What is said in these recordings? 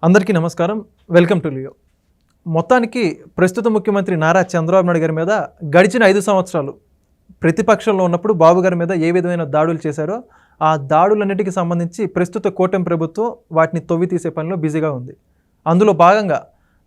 అందరికీ నమస్కారం. Welcome to Leo. మొత్తానికి ప్రస్తుత ముఖ్యమంత్రి నారా చంద్రబాబు నాయుడు గారి మీద గడిచిన 5 సంవత్సరాలు ప్రతిపక్షంలో ఉన్నప్పుడు బాబు గారి మీద ఏ విధమైన దాడులు చేశారో ఆ దాడులన్నిటికీ సంబంధించి ప్రస్తుత కూటమి ప్రభుత్వం వాటిని తవ్వి తీసే పనిలో బిజీగా ఉంది. అందులో భాగంగా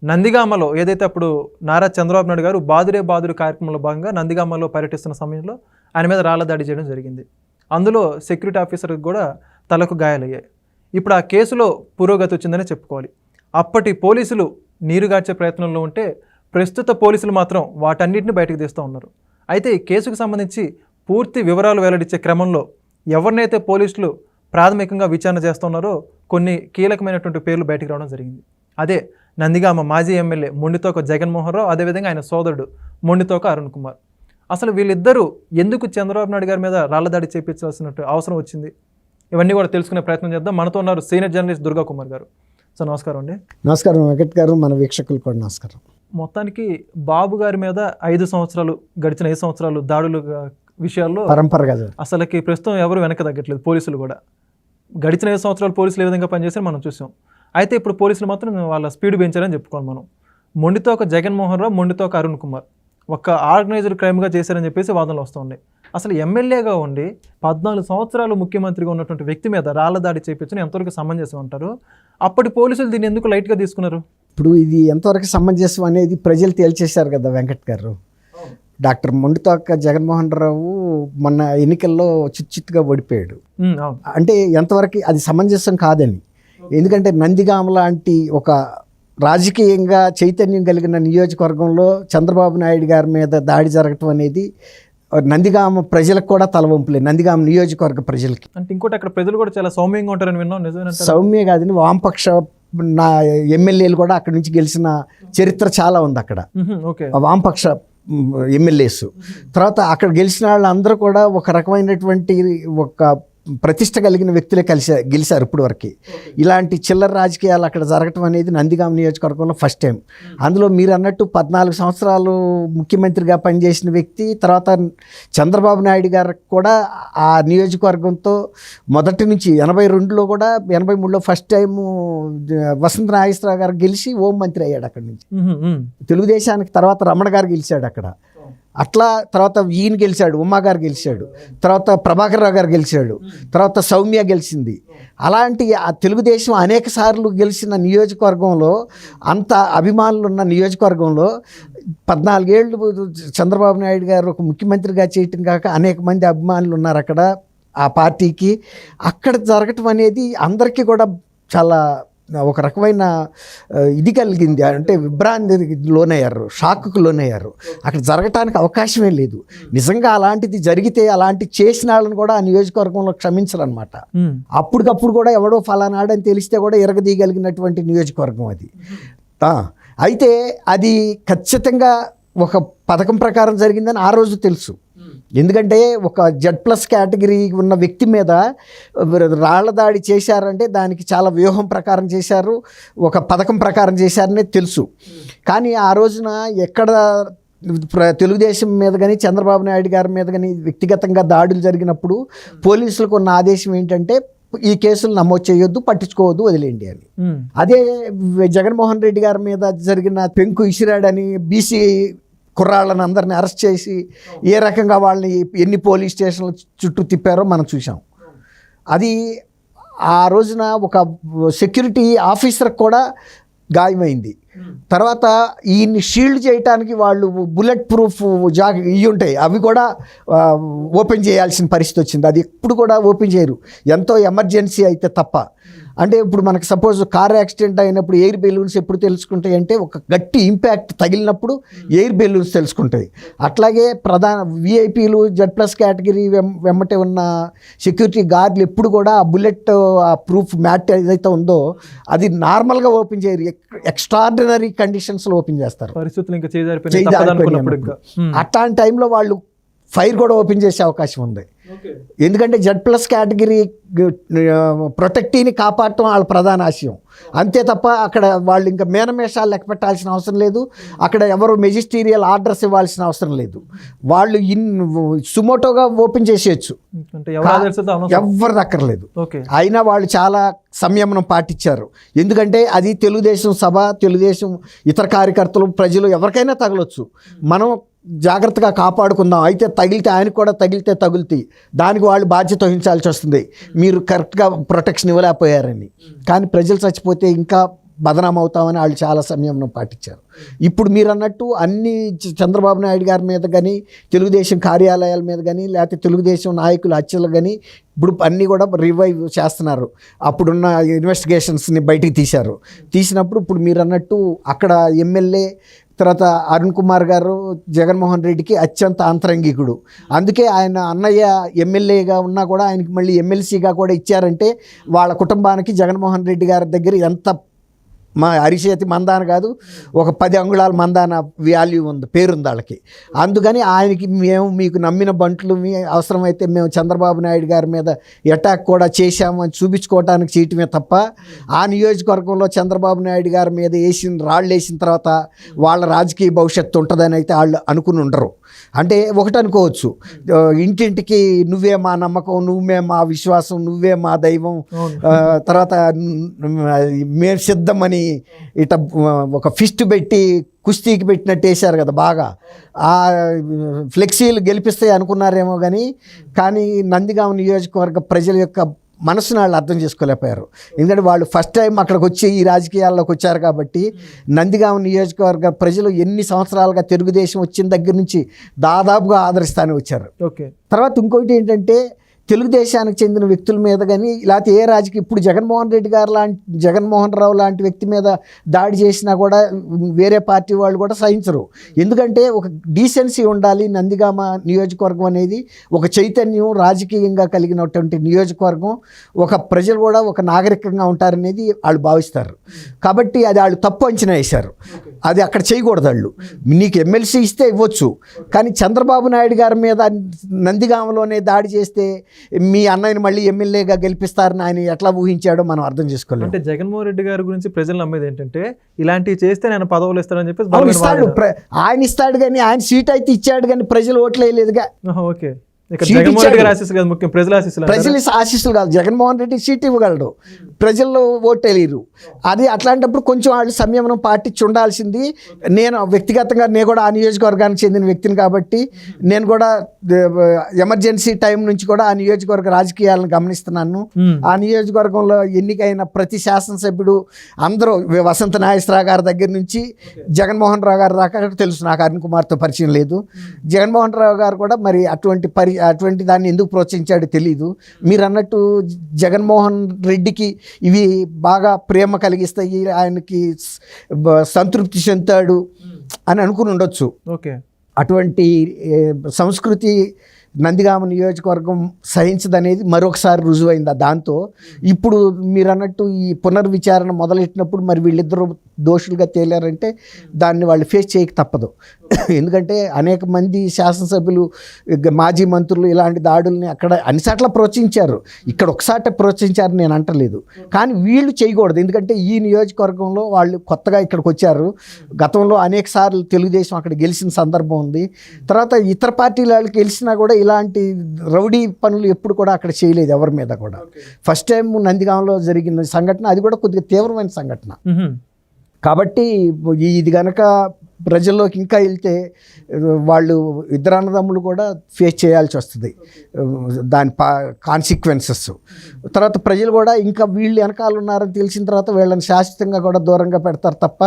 నందిగామలో ఏదైతే అప్పుడు నారా చంద్రబాబు నాయుడు గారు బాదురే బాదురు కార్యక్రమంలో భాగంగా నందిగామలో పర్యటిస్తున్న సమయంలో ఆయన మీద రాళ్ల దాడి చేయడం జరిగింది. అందులో సెక్యూరిటీ ఆఫీసర్కి కూడా తలకు గాయాలయ్యాయి. ఇప్పుడు ఆ కేసులో పురోగతి వచ్చిందని చెప్పుకోవాలి. అప్పటి పోలీసులు నీరుగార్చే ప్రయత్నంలో ఉంటే ప్రస్తుత పోలీసులు మాత్రం వాటన్నిటిని బయటకు తీస్తూ ఉన్నారు. అయితే ఈ కేసుకు సంబంధించి పూర్తి వివరాలు వెల్లడించే క్రమంలో ఎవరినైతే పోలీసులు ప్రాథమికంగా విచారణ చేస్తున్నారో కొన్ని కీలకమైనటువంటి పేర్లు బయటకు రావడం జరిగింది. అదే నందిగామ మాజీ ఎమ్మెల్యే మొండితోక జగన్మోహన్ రావు, అదేవిధంగా ఆయన సోదరుడు మొండితోక అరుణ్ కుమార్. అసలు వీళ్ళిద్దరూ ఎందుకు చంద్రబాబు నాయుడు గారి మీద రాళ్లదాడి చేయించాల్సిన అవసరం వచ్చింది, ఇవన్నీ కూడా తెలుసుకునే ప్రయత్నం చేద్దాం. మనతో ఉన్నారు సీనియర్ జర్నలిస్ట్ దుర్గా కుమార్ గారు. సార్ నమస్కారం అండి. నమస్కారం వెంకట్ గారు, మన వీక్షకులు కూడా నమస్కారం. మొత్తానికి బాబు గారి మీద 5 సంవత్సరాలు గడిచిన 5 సంవత్సరాలు దాడులు విషయాల్లో పరంపరగా అసలుకి ప్రస్తుతం ఎవరు వెనక తగ్గట్లేదు. పోలీసులు కూడా గడిచిన 5 సంవత్సరాలు పోలీసులు ఏ విధంగా పనిచేశారో మనం చూసాం. అయితే ఇప్పుడు పోలీసులు మాత్రం వాళ్ళ స్పీడ్ పెంచారని చెప్పుకోవాలి మనం. మొండితోక జగన్మోహన్ రావు, మొండితోక అరుణ్ కుమార్ ఒక ఆర్గనైజ్డ్ క్రైమ్గా చేశారని చెప్పేసి వాదనలు వస్తూ ఉన్నాయి. అసలు ఎమ్మెల్యేగా ఉండి 14 సంవత్సరాలు ముఖ్యమంత్రిగా ఉన్నటువంటి వ్యక్తి మీద రాళ్ల దాడి చేయించడం ఎంతవరకు సమంజసం అంటారు? అప్పటి పోలీసులు దీన్ని ఎందుకు లైట్గా తీసుకున్నారు? ఇప్పుడు ఇది ఎంతవరకు సమంజసం అనేది ప్రజలు తేల్చేశారు కదా వెంకట్ గారు. డాక్టర్ మొండితోక జగన్మోహన్ రావు మొన్న ఎన్నికల్లో చిచ్చుగా ఓడిపోయాడు. అంటే ఎంతవరకు అది సమంజసం కాదని. ఎందుకంటే నందిగామ లాంటి ఒక రాజకీయంగా చైతన్యం కలిగిన నియోజకవర్గంలో చంద్రబాబు నాయుడు గారి మీద దాడి జరగటం అనేది నందిగామ ప్రజలకు కూడా తలవంపులే, నందిగామ నియోజకవర్గ ప్రజలకి. అంటే ఇంకోటి అక్కడ ప్రజలు కూడా చాలా సౌమ్యంగా ఉంటారని విన్నాం, నిజమే? సౌమ్య కాదని వామపక్ష నా ఎమ్మెల్యేలు కూడా అక్కడి నుంచి గెలిచిన చరిత్ర చాలా ఉంది అక్కడ. వామపక్ష ఎమ్మెల్యేస్ తర్వాత అక్కడ గెలిచిన వాళ్ళందరూ కూడా ఒక రకమైనటువంటి ఒక ప్రతిష్ట కలిగిన వ్యక్తులే గెలిచారు ఇప్పుడు వరకు. ఇలాంటి చిల్లర రాజకీయాలు అక్కడ జరగటం అనేది నందిగామ నియోజకవర్గంలో ఫస్ట్ టైం. అందులో మీరు అన్నట్టు 14 సంవత్సరాలు ముఖ్యమంత్రిగా పనిచేసిన వ్యక్తి, తర్వాత చంద్రబాబు నాయుడు గారికి కూడా ఆ నియోజకవర్గంతో మొదటి నుంచి 82లో కూడా 83లో ఫస్ట్ టైం వసంత నాగేశ్వరరావు గారు గెలిచి హోంమంత్రి అయ్యాడు అక్కడి నుంచి. తెలుగుదేశానికి తర్వాత రమణ గారు గెలిచాడు అక్కడ. అట్లా తర్వాత ఈయన గెలిచాడు, ఉమ్మా గారు గెలిచాడు, తర్వాత ప్రభాకర్ రావు గారు గెలిచాడు, తర్వాత సౌమ్య గెలిచింది. అలాంటి ఆ తెలుగుదేశం అనేక సార్లు గెలిచిన నియోజకవర్గంలో, అంత అభిమానులు ఉన్న నియోజకవర్గంలో 14 ఏళ్ళు చంద్రబాబు నాయుడు గారు ఒక ముఖ్యమంత్రిగా చేయటం కాక అనేక మంది అభిమానులు ఉన్నారు అక్కడ ఆ పార్టీకి. అక్కడ జరగటం అనేది అందరికీ కూడా చాలా ఒక రకమైన ఇది కలిగింది. అంటే విభ్రాంతికి లోనయ్యారు, షాక్కు లోనయ్యారు. అక్కడ జరగటానికి అవకాశమే లేదు. నిజంగా అలాంటిది జరిగితే అలాంటి చేసిన వాళ్ళని కూడా ఆ నియోజకవర్గంలో క్షమించాలన్నమాట. అప్పటికప్పుడు కూడా ఎవడో ఫలానాడని తెలిస్తే కూడా ఎరగదీయగలిగినటువంటి నియోజకవర్గం అది. అయితే అది ఖచ్చితంగా ఒక పథకం ప్రకారం జరిగిందని ఆ రోజు తెలుసు. ఎందుకంటే ఒక Z+ కేటగిరీ ఉన్న వ్యక్తి మీద రాళ్ల దాడి చేశారంటే దానికి చాలా వ్యూహం ప్రకారం చేశారు, ఒక పథకం ప్రకారం చేశారనే తెలుసు. కానీ ఆ రోజున ఎక్కడ తెలుగుదేశం మీద కానీ చంద్రబాబు నాయుడు గారి మీద కానీ వ్యక్తిగతంగా దాడులు జరిగినప్పుడు పోలీసులకు ఉన్న ఆదేశం ఏంటంటే ఈ కేసులు నమోదు చేయొద్దు, పట్టించుకోవద్దు, వదిలేండి అని. అదే జగన్మోహన్ రెడ్డి గారి మీద జరిగిన పెంకు ఇసిరాడని బీసీ కుర్రాళ్ళని అందరిని అరెస్ట్ చేసి ఏ రకంగా వాళ్ళని ఎన్ని పోలీస్ స్టేషన్ల చుట్టూ తిప్పారో మనం చూసాం. అది ఆ రోజున ఒక సెక్యూరిటీ ఆఫీసర్కి కూడా గాయమైంది. తర్వాత ఈయన్ని షీల్డ్ చేయడానికి వాళ్ళు బుల్లెట్ ప్రూఫ్ ఇవి ఉంటాయి, అవి కూడా ఓపెన్ చేయాల్సిన పరిస్థితి వచ్చింది. అది ఎప్పుడు కూడా ఓపెన్ చేయరు, ఎంతో ఎమర్జెన్సీ అయితే తప్ప. అంటే ఇప్పుడు మనకు సపోజ్ కార్ యాక్సిడెంట్ అయినప్పుడు ఎయిర్ బెలూన్స్ ఎప్పుడు తెలుసుకుంటాయి అంటే ఒక గట్టి ఇంపాక్ట్ తగిలినప్పుడు ఎయిర్ బెలూన్స్ తెలుసుకుంటాయి. అట్లాగే ప్రధాన విఐపీలు Z+ కేటగిరీ వెంబటే ఉన్న సెక్యూరిటీ గార్డులు ఎప్పుడు కూడా ఆ బుల్లెట్ ఆ ప్రూఫ్ మ్యాట్ ఏదైతే ఉందో అది నార్మల్గా ఓపెన్ చేయరు, ఎక్స్ట్రాడినరీ కండిషన్స్లో ఓపెన్ చేస్తారు. పరిస్థితులు ఇంకా అట్లాంటి టైంలో వాళ్ళు ఫైర్ కూడా ఓపెన్ చేసే అవకాశం ఉంది. ఎందుకంటే Z+ కేటగిరీ ప్రొటెక్టీని కాపాడటం వాళ్ళ ప్రధాన ఆశయం. అంతే తప్ప అక్కడ వాళ్ళు ఇంకా మేనమేషాలు లెక్క పెట్టాల్సిన అవసరం లేదు. అక్కడ ఎవరు మెజిస్టీరియల్ ఆర్డర్స్ ఇవ్వాల్సిన అవసరం లేదు. వాళ్ళు సుమోటోగా ఓపెన్ చేసేయచ్చు, ఎవరు దక్కర్లేదు. అయినా వాళ్ళు చాలా సంయమనం పాటించారు. ఎందుకంటే అది తెలుగుదేశం సభ, తెలుగుదేశం ఇతర కార్యకర్తలు, ప్రజలు ఎవరికైనా తగలొచ్చు. మనం జాగ్రత్తగా కాపాడుకుందాం. అయితే తగిలితే ఆయనకు కూడా తగిలితే తగులుతాయి, దానికి వాళ్ళు బాధ్యత వహించాల్సి వస్తుంది, మీరు కరెక్ట్గా ప్రొటెక్షన్ ఇవ్వలేకపోయారని. కానీ ప్రజలు చచ్చిపోతే ఇంకా బదనాం అవుతామని వాళ్ళు చాలా సంయమనం పాటించారు. ఇప్పుడు మీరు అన్నట్టు అన్ని చంద్రబాబు నాయుడు గారి మీద కానీ, తెలుగుదేశం కార్యాలయాల మీద కానీ, లేకపోతే తెలుగుదేశం నాయకుల హత్యలు కానీ ఇప్పుడు అన్నీ కూడా రివైవ్ చేస్తున్నారు. అప్పుడున్న ఇన్వెస్టిగేషన్స్ని బయటికి తీసినప్పుడు ఇప్పుడు మీరు అన్నట్టు అక్కడ ఎమ్మెల్యే తర్వాత అరుణ్ కుమార్ గారు జగన్మోహన్ రెడ్డికి అత్యంత అంతరంగికుడు. అందుకే ఆయన అన్నయ్య ఎమ్మెల్యేగా ఉన్నా కూడా ఆయనకి మళ్ళీ ఎమ్మెల్సీగా కూడా ఇచ్చారంటే వాళ్ళ కుటుంబానికి జగన్మోహన్ రెడ్డి గారి దగ్గర ఎంత అరిచేతి మందాన కాదు, ఒక 10 అంగుళాల మందాన వాల్యూ ఉంది, పేరుంది వాళ్ళకి. అందుకని ఆయనకి మేము మీకు నమ్మిన బంట్లు, మీ అవసరమైతే మేము చంద్రబాబు నాయుడు గారి మీద అటాక్ కూడా చేశామని చూపించుకోవడానికి చేయటమే తప్ప ఆ నియోజకవర్గంలో చంద్రబాబు నాయుడు గారి మీద రాళ్ళు వేసిన తర్వాత వాళ్ళ రాజకీయ భవిష్యత్తు ఉంటుందని అయితే వాళ్ళు అనుకుని ఉండరు. అంటే ఒకటి అనుకోవచ్చు, ఇంటింటికి నువ్వే మా నమ్మకం, నువ్వే మా విశ్వాసం, నువ్వే మా దైవం, తర్వాత మేము సిద్ధమని ఇట ఒక ఫిస్ట్ పెట్టి కుస్తీకి పెట్టినట్టు వేశారు కదా బాగా. ఆ ఫ్లెక్సీలు గెలిపిస్తాయి అనుకున్నారేమో కానీ నందిగామ నియోజకవర్గ ప్రజల యొక్క మనసును వాళ్ళు అర్థం చేసుకోలేకపోయారు. ఎందుకంటే వాళ్ళు ఫస్ట్ టైం అక్కడికి వచ్చి ఈ రాజకీయాల్లోకి వచ్చారు కాబట్టి నందిగామ నియోజకవర్గ ప్రజలు ఎన్ని సంవత్సరాలుగా తెలుగుదేశం వచ్చిన దగ్గర నుంచి దాదాపుగా ఆదరిస్తానే వచ్చారు. తర్వాత ఇంకొకటి ఏంటంటే తెలుగుదేశానికి చెందిన వ్యక్తుల మీద కానీ, లేకపోతే ఏ రాజకీయ ఇప్పుడు జగన్మోహన్ రావు లాంటి వ్యక్తి మీద దాడి చేసినా కూడా వేరే పార్టీ వాళ్ళు కూడా సహించరు. ఎందుకంటే ఒక డీసెన్సీ ఉండాలి. నందిగామ నియోజకవర్గం అనేది ఒక చైతన్యం రాజకీయంగా కలిగినటువంటి నియోజకవర్గం, ఒక ప్రజలు కూడా ఒక నాగరికంగా ఉంటారనేది వాళ్ళు భావిస్తారు. కాబట్టి అది వాళ్ళు తప్పు అంచనా వేశారు. అది అక్కడ చేయకూడదు. వాళ్ళు నీకు ఎమ్మెల్సీ ఇస్తే ఇవ్వచ్చు, కానీ చంద్రబాబు నాయుడు గారి మీద నందిగామలోనే దాడి చేస్తే మీ అన్నయ్యని మళ్ళీ ఎమ్మెల్యేగా గెలిపిస్తారని ఆయన ఎట్లా ఊహించాడో మనం అర్థం చేసుకోలేము. అంటే జగన్మోహన్ రెడ్డి గారి గురించి ప్రజలు నమ్మేది ఏంటంటే ఇలాంటివి చేస్తే నేను పదవులు ఇస్తానని చెప్పి ఇస్తాడు. ఆయన ఇస్తాడు కానీ ఆయన సీట్ అయితే ఇచ్చాడు కానీ ప్రజలు ఓట్లు వేయలేదుగా. ఓకే, ప్రజల ఆశీస్సులు కాదు, జగన్మోహన్ రెడ్డి సీట్ ఇవ్వగలడు, ప్రజల్లో ఓటేలేరు. అది అట్లాంటప్పుడు కొంచెం వాళ్ళు సంయమనం పాటించి ఉండాల్సింది. నేను వ్యక్తిగతంగా నేను కూడా ఆ నియోజకవర్గానికి చెందిన వ్యక్తిని కాబట్టి నేను కూడా ఎమర్జెన్సీ టైం నుంచి కూడా ఆ నియోజకవర్గ రాజకీయాలను గమనిస్తున్నాను. ఆ నియోజకవర్గంలో ఎన్నికైన ప్రతి శాసనసభ్యుడు అందరూ వసంత నాగేశ్వరరావు గారి దగ్గర నుంచి జగన్మోహన్ రావు గారి దాకా తెలుసు. నాకు అరుణ్ కుమార్తో పరిచయం లేదు. జగన్మోహన్ రావు గారు కూడా మరి అటువంటి దాన్ని ఎందుకు ప్రోత్సహించాడో తెలీదు. మీరు అన్నట్టు జగన్మోహన్ రెడ్డికి ఇవి బాగా ప్రేమ కలిగిస్తాయి, ఆయనకి సంతృప్తి చెందుతాడు అని అనుకుని ఉండొచ్చు. ఓకే, అటువంటి సంస్కృతి నందిగామ నియోజకవర్గం సహించదనేది మరొకసారి రుజువైంది. దాంతో ఇప్పుడు మీరు అన్నట్టు ఈ పునర్విచారణ మొదలెట్టినప్పుడు మరి వీళ్ళిద్దరూ దోషులుగా తేలారంటే దాన్ని వాళ్ళు ఫేస్ చేయక తప్పదు. ఎందుకంటే అనేక మంది శాసనసభ్యులు, మాజీ మంత్రులు ఇలాంటి దాడుల్ని అక్కడ అన్నిసార్లు ప్రోత్సహించారు, ఇక్కడ ఒకసారి ప్రోత్సహించారు నేను అంటలేదు. కానీ వీళ్ళు చేయకూడదు. ఎందుకంటే ఈ నియోజకవర్గంలో వాళ్ళు కొత్తగా ఇక్కడికి వచ్చారు. గతంలో అనేక సార్లు తెలుగుదేశం అక్కడ గెలిచిన సందర్భం ఉంది. తర్వాత ఇతర పార్టీల వాళ్ళకి గెలిచినా కూడా ఇలాంటి రౌడీ పనులు ఎప్పుడు కూడా అక్కడ చేయలేదు ఎవరి మీద కూడా. ఫస్ట్ టైం నందిగామలో జరిగిన సంఘటన, అది కూడా కొద్దిగా తీవ్రమైన సంఘటన. కాబట్టి ఇది కనుక ప్రజల్లోకి ఇంకా వెళ్తే వాళ్ళు ఇద్దరు అన్నదమ్ములు కూడా ఫేస్ చేయాల్సి వస్తుంది దాని కాన్సిక్వెన్సెస్. తర్వాత ప్రజలు కూడా ఇంకా వీళ్ళు వెనకాల ఉన్నారని తెలిసిన తర్వాత వీళ్ళని శాశ్వతంగా కూడా దూరంగా పెడతారు తప్ప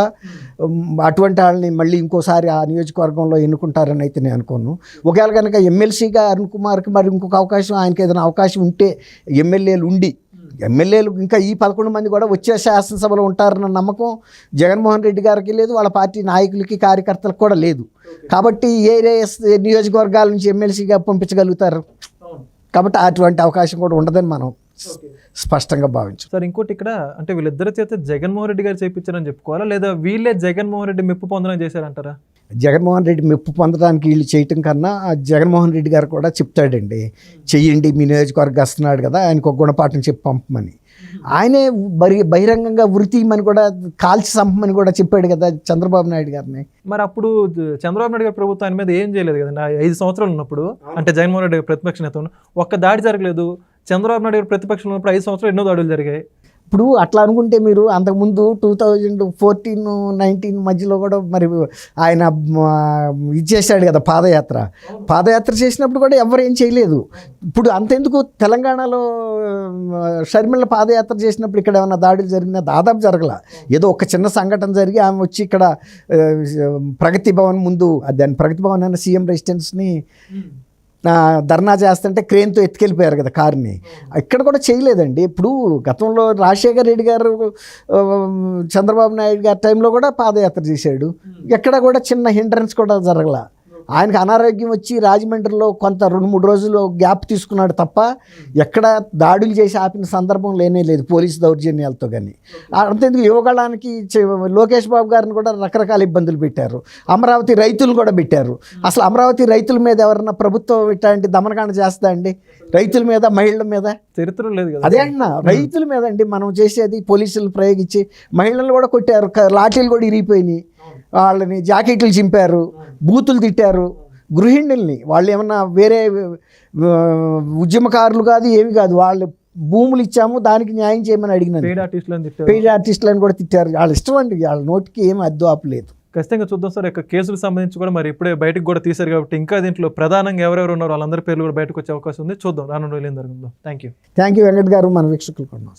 అటువంటి వాళ్ళని మళ్ళీ ఇంకోసారి ఆ నియోజకవర్గంలో ఎన్నుకుంటారని అయితే నేను అనుకోను. ఒకవేళ కనుక ఎమ్మెల్సీగా అరుణ్ కుమార్కి మరి ఇంకొక అవకాశం, ఆయనకి ఏదైనా అవకాశం ఉంటే, ఎమ్మెల్యేలు ఇంకా ఈ 11 మంది కూడా వచ్చే శాసనసభలో ఉంటారన్న నమ్మకం జగన్మోహన్ రెడ్డి గారికి లేదు, వాళ్ళ పార్టీ నాయకులకి కార్యకర్తలకు కూడా లేదు. కాబట్టి ఏ నియోజకవర్గాల నుంచి ఎమ్మెల్సీగా పంపించగలుగుతారు? కాబట్టి అటువంటి అవకాశం కూడా ఉండదని మనం స్పష్టంగా భావించాం. సార్, ఇంకోటి ఇక్కడ అంటే వీళ్ళిద్దరి చేత జగన్మోహన్ రెడ్డి గారు చేయించారని చెప్పుకోవాలా, లేదా వీళ్ళే జగన్మోహన్ రెడ్డి మెప్పు పొందడం చేశారంటారా? జగన్మోహన్ రెడ్డి మెప్పు పొందడానికి వీళ్ళు చేయటం కన్నా జగన్మోహన్ రెడ్డి గారు కూడా చెప్తాడండి, చెయ్యండి మీ నియోజకవర్గం వస్తున్నాడు కదా ఆయనకు ఒక గుణపాఠం చెప్పి పంపమని. ఆయనే బహిరంగంగా వృత్తిమని కూడా కాల్చి చంపమని కూడా చెప్పాడు కదా చంద్రబాబు నాయుడు గారిని. మరి అప్పుడు చంద్రబాబు నాయుడు గారి ప్రభుత్వం ఆయన మీద ఏం చేయలేదు కదండి 5 సంవత్సరాలు ఉన్నప్పుడు. అంటే జగన్మోహన్ రెడ్డి గారు ప్రతిపక్ష నేత ఒక్క దాడి జరగలేదు. చంద్రబాబు నాయుడు గారు ప్రతిపక్షంలో ఉన్నప్పుడు 5 సంవత్సరాలు ఎన్నో దాడులు జరిగాయి. ఇప్పుడు అట్లా అనుకుంటే మీరు అంతకుముందు 2014-19 మధ్యలో కూడా మరి ఆయన ఇది చేశాడు కదా పాదయాత్ర చేసినప్పుడు కూడా ఎవరు ఏం చేయలేదు. ఇప్పుడు అంతెందుకు తెలంగాణలో షర్మిల పాదయాత్ర చేసినప్పుడు ఇక్కడ ఏమైనా దాడులు జరిగినా దాదాపు జరగల. ఏదో ఒక చిన్న సంఘటన జరిగి ఆమె వచ్చి ఇక్కడ ప్రగతి భవన్ ముందు, దాని ప్రగతి భవన్ అన్న సీఎం రెసిడెన్స్ని ధర్నా చేస్తుంటే క్రేన్తో ఎత్తుకెళ్ళిపోయారు కదా కారుని. ఇక్కడ కూడా చేయలేదండి. ఇప్పుడు గతంలో రాజశేఖర్ రెడ్డి గారు చంద్రబాబు నాయుడు గారి టైంలో కూడా పాదయాత్ర చేశాడు. ఎక్కడ కూడా చిన్న హిండ్రన్స్ కూడా జరగల. ఆయనకు అనారోగ్యం వచ్చి రాజమండ్రిలో కొంత 2-3 రోజులు గ్యాప్ తీసుకున్నాడు తప్ప ఎక్కడ దాడులు చేసి ఆపిన సందర్భం లేనే లేదు పోలీసు దౌర్జన్యాలతో. కానీ అంతేందుకు యువగళానికి లోకేష్ బాబు గారిని కూడా రకరకాల ఇబ్బందులు పెట్టారు. అమరావతి రైతులు కూడా పెట్టారు. అసలు అమరావతి రైతుల మీద ఎవరన్నా ప్రభుత్వం ఇట్లాంటి దమనకాండ చేస్తా అండి? రైతుల మీద, మహిళల మీద చరిత్ర లేదు కదా. అదే అన్న, రైతుల మీద అండి మనం చేసేది. పోలీసులు ప్రయోగించి మహిళలు కూడా కొట్టారు, లాఠీలు కూడా ఇరిగిపోయినాయి, వాళ్ళని జాకెట్లు చింపారు, బూతులు తిట్టారు, గృహిణుల్ని. వాళ్ళు ఏమన్నా వేరే ఉద్యమకారులు కాదు, ఏమి కాదు. వాళ్ళు భూములు ఇచ్చాము దానికి న్యాయం చేయమని అడిగినారు. పెయిడ్ ఆర్టిస్టులను కూడా తిట్టారు. వాళ్ళ ఇష్టం అండి, వాళ్ళ నోటికి ఏమి అద్దు ఆపు లేదు. ఖచ్చితంగా చూద్దాం సార్. యొక్క కేసులకు సంబంధించి కూడా మరి ఇప్పుడే బయటకు కూడా తీశారు కాబట్టి ఇంకా దీంట్లో ప్రధానంగా ఎవరెవరు ఉన్నారో వాళ్ళందరి పేర్లు కూడా బయటకు వచ్చే అవకాశం ఉంది. చూద్దాం రానున్న రోజులు ఏం జరుగుతుందో. థ్యాంక్ యూ వెంకట్ గారు, మన వీక్షకులు కూడా.